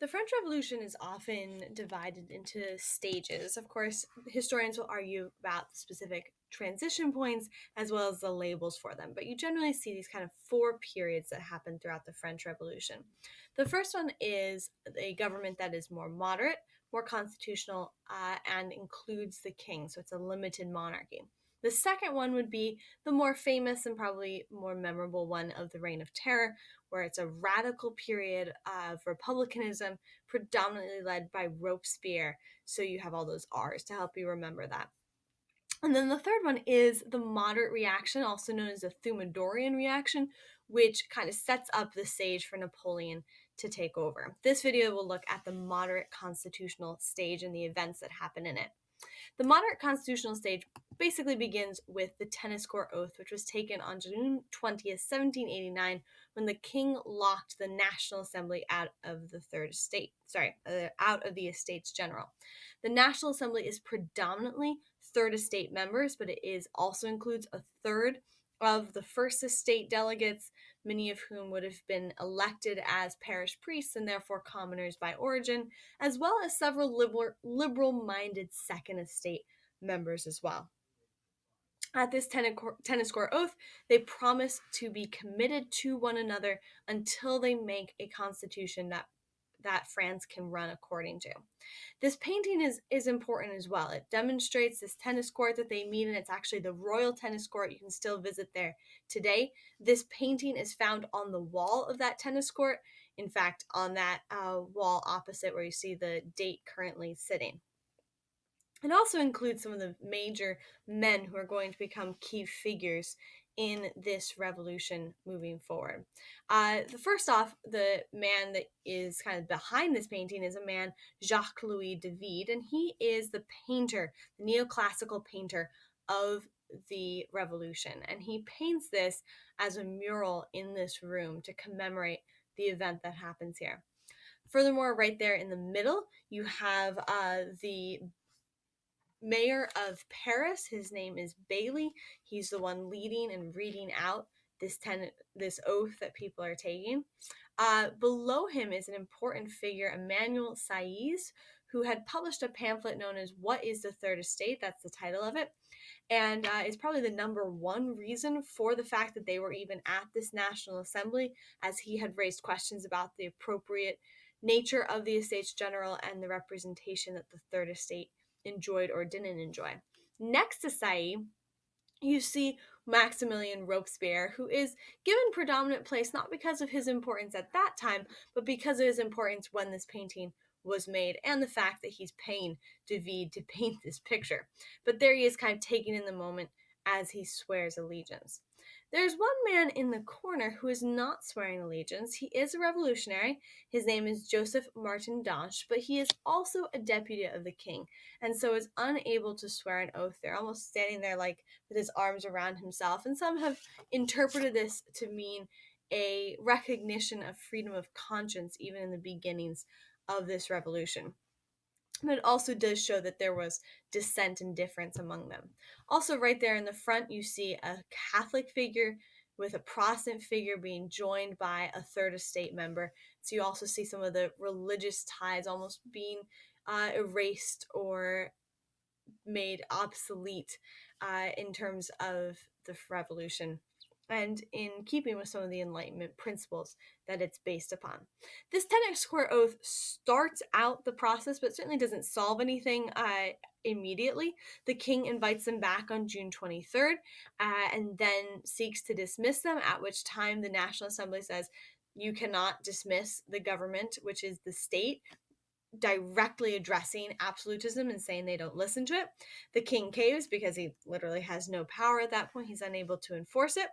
The French Revolution is often divided into stages. Of course, historians will argue about the specific transition points as well as the labels for them, but you generally see these kind of four periods that happen throughout the French Revolution. The first one is a government that is more moderate, more constitutional, and includes the king, so it's a limited monarchy. The second one would be the more famous and probably more memorable one of the Reign of Terror, where it's a radical period of republicanism, predominantly led by Robespierre. So you have all those R's to help you remember that. And then the third one is the moderate reaction, also known as the Thermidorian reaction, which kind of sets up the stage for Napoleon to take over. This video will look at the moderate constitutional stage and the events that happen in it. The moderate constitutional stage basically begins with the Tennis Court Oath, which was taken on June 20th, 1789, when the king locked the National Assembly out of the out of the Estates General. The National Assembly is predominantly third estate members, but it also includes a third of the first estate delegates, many of whom would have been elected as parish priests and therefore commoners by origin, as well as several liberal-minded second estate members as well. At this tennis court oath, they promise to be committed to one another until they make a constitution that France can run according to. This painting is important as well. It demonstrates this tennis court that they meet in. It's actually the Royal Tennis Court. You can still visit there today. This painting is found on the wall of that tennis court. In fact, on that wall opposite where you see the date currently sitting. It also includes some of the major men who are going to become key figures in this revolution moving forward. First off, the man that is kind of behind this painting is a man, Jacques-Louis David, and he is the painter, the neoclassical painter of the revolution. And he paints this as a mural in this room to commemorate the event that happens here. Furthermore, right there in the middle, you have the mayor of Paris. His name is Bailly. He's the one leading and reading out this oath that people are taking. Below him is an important figure, Emmanuel Sieyès, who had published a pamphlet known as What is the Third Estate? That's the title of it. And it's probably the number one reason for the fact that they were even at this National Assembly, as he had raised questions about the appropriate nature of the Estates General and the representation that the Third Estate enjoyed or didn't enjoy. Next to Sieyès, you see Maximilien Robespierre, who is given predominant place not because of his importance at that time, but because of his importance when this painting was made and the fact that he's paying David to paint this picture. But there he is, kind of taking in the moment as he swears allegiance. There's one man in the corner who is not swearing allegiance. He is a revolutionary. His name is Joseph Martin d'Anche, but he is also a deputy of the king, and so is unable to swear an oath there, almost standing there like with his arms around himself. And some have interpreted this to mean a recognition of freedom of conscience even in the beginnings of this revolution. But it also does show that there was dissent and difference among them. Also, right there in the front, you see a Catholic figure with a Protestant figure being joined by a third estate member. So you also see some of the religious ties almost being erased or made obsolete in terms of the revolution, and in keeping with some of the Enlightenment principles that it's based upon. This tennis court oath starts out the process, but certainly doesn't solve anything immediately. The king invites them back on June 23rd and then seeks to dismiss them, at which time the National Assembly says, you cannot dismiss the government, which is the state, directly addressing absolutism and saying they don't listen to it. The king caves because he literally has no power at that point. He's unable to enforce it.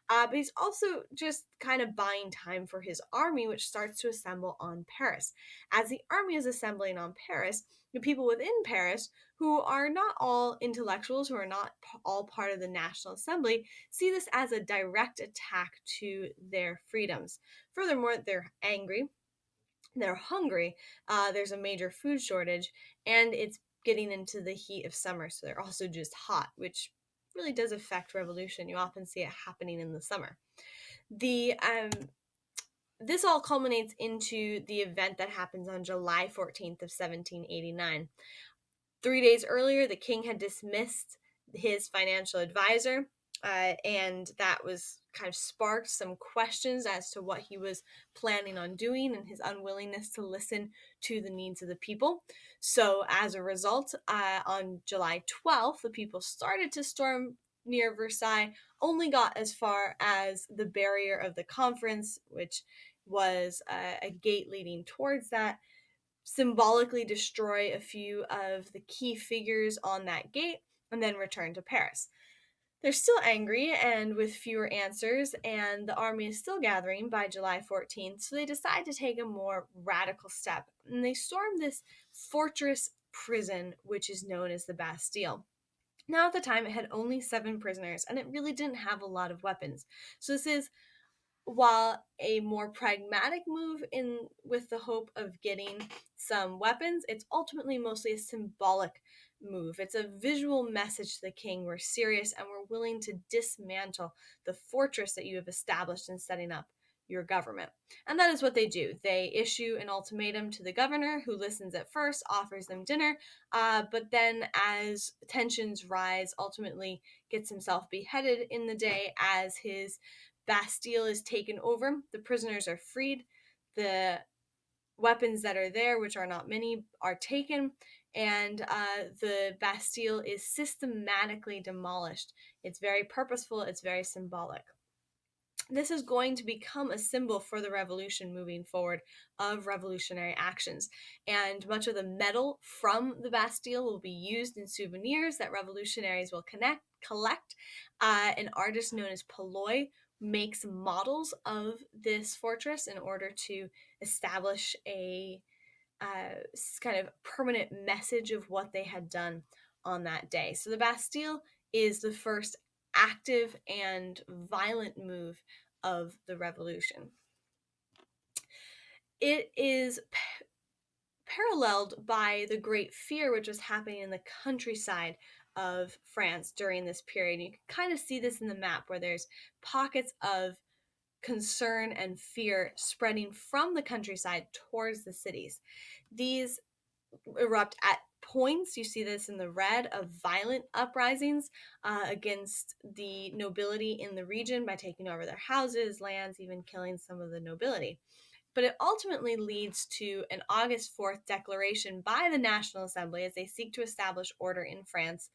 But he's also just kind of buying time for his army, which starts to assemble on Paris. As the army is assembling on Paris, the people within Paris, who are not all intellectuals, who are not all part of the National Assembly, see this as a direct attack to their freedoms. Furthermore, they're angry. They're hungry. There's a major food shortage, and it's getting into the heat of summer, so they're also just hot, which really does affect revolution. You often see it happening in the summer. The this all culminates into the event that happens on July 14th of 1789. 3 days earlier, the king had dismissed his financial advisor, and that was kind of sparked some questions as to what he was planning on doing and his unwillingness to listen to the needs of the people. So, as a result, on July 12th, the people started to storm near Versailles, only got as far as the barrier of the conference, which was a gate leading towards that, symbolically destroy a few of the key figures on that gate, and then return to Paris. They're still angry and with fewer answers, and the army is still gathering by July 14th, so they decide to take a more radical step, and they storm this fortress prison, which is known as the Bastille. Now, at the time, it had only 7 prisoners, and it really didn't have a lot of weapons. So this is, while a more pragmatic move in with the hope of getting some weapons, it's ultimately mostly a symbolic move. It's a visual message to the king: we're serious and we're willing to dismantle the fortress that you have established in setting up your government. And that is what they do. They issue an ultimatum to the governor, who listens at first, offers them dinner, but then as tensions rise, ultimately gets himself beheaded in the day as his Bastille is taken over. The prisoners are freed. The weapons that are there, which are not many, are taken, and the Bastille is systematically demolished. It's very purposeful, it's very symbolic. This is going to become a symbol for the revolution moving forward of revolutionary actions. And much of the metal from the Bastille will be used in souvenirs that revolutionaries will collect. An artist known as Polloy makes models of this fortress in order to establish a kind of permanent message of what they had done on that day. So the Bastille is the first active and violent move of the revolution. It is paralleled by the Great Fear, which was happening in the countryside of France during this period. You can kind of see this in the map, where there's pockets of concern and fear spreading from the countryside towards the cities. These erupt at points. You see this in the red, of violent uprisings against the nobility in the region by taking over their houses, lands, even killing some of the nobility. But it ultimately leads to an August 4th declaration by the National Assembly, as they seek to establish order in France,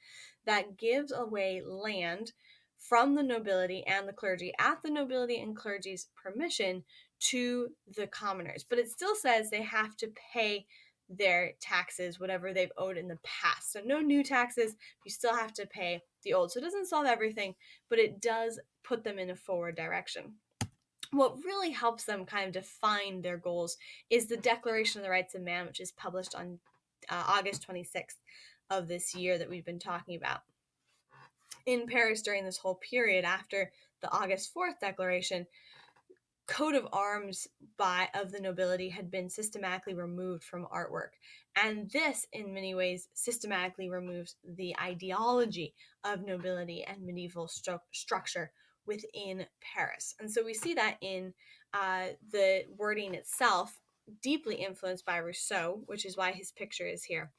that gives away land from the nobility and the clergy, at the nobility and clergy's permission, to the commoners. But it still says they have to pay their taxes, whatever they've owed in the past. So no new taxes, you still have to pay the old. So it doesn't solve everything, but it does put them in a forward direction. What really helps them kind of define their goals is the Declaration of the Rights of Man, which is published on August 26th of this year that we've been talking about. In Paris, during this whole period after the August 4th declaration, coat of arms of the nobility had been systematically removed from artwork. And this, in many ways, systematically removes the ideology of nobility and medieval structure within Paris. And so we see that in the wording itself, deeply influenced by Rousseau, which is why his picture is here.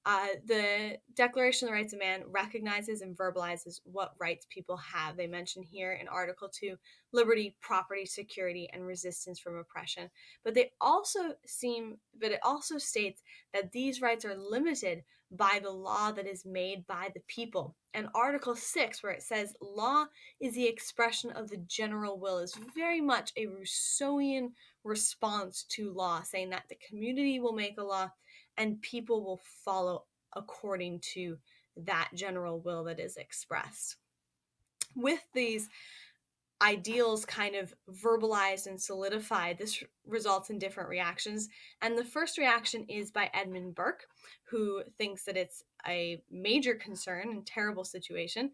The Declaration of the Rights of Man recognizes and verbalizes what rights people have. They mention here in Article 2 liberty, property, security, and resistance from oppression. But it also states that these rights are limited by the law that is made by the people. And Article 6, where it says law is the expression of the general will, is very much a Rousseauian response to law, saying that the community will make a law and people will follow according to that general will that is expressed. With these ideals kind of verbalized and solidified, this results in different reactions. And the first reaction is by Edmund Burke, who thinks that it's a major concern and terrible situation,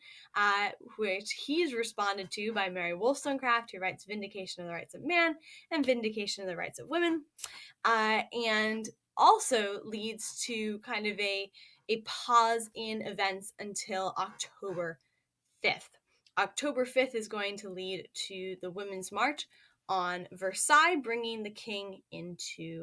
which he's responded to by Mary Wollstonecraft, who writes Vindication of the Rights of Man and Vindication of the Rights of Women, and also leads to kind of a pause in events until October 5th. October 5th is going to lead to the Women's March on Versailles, bringing the king into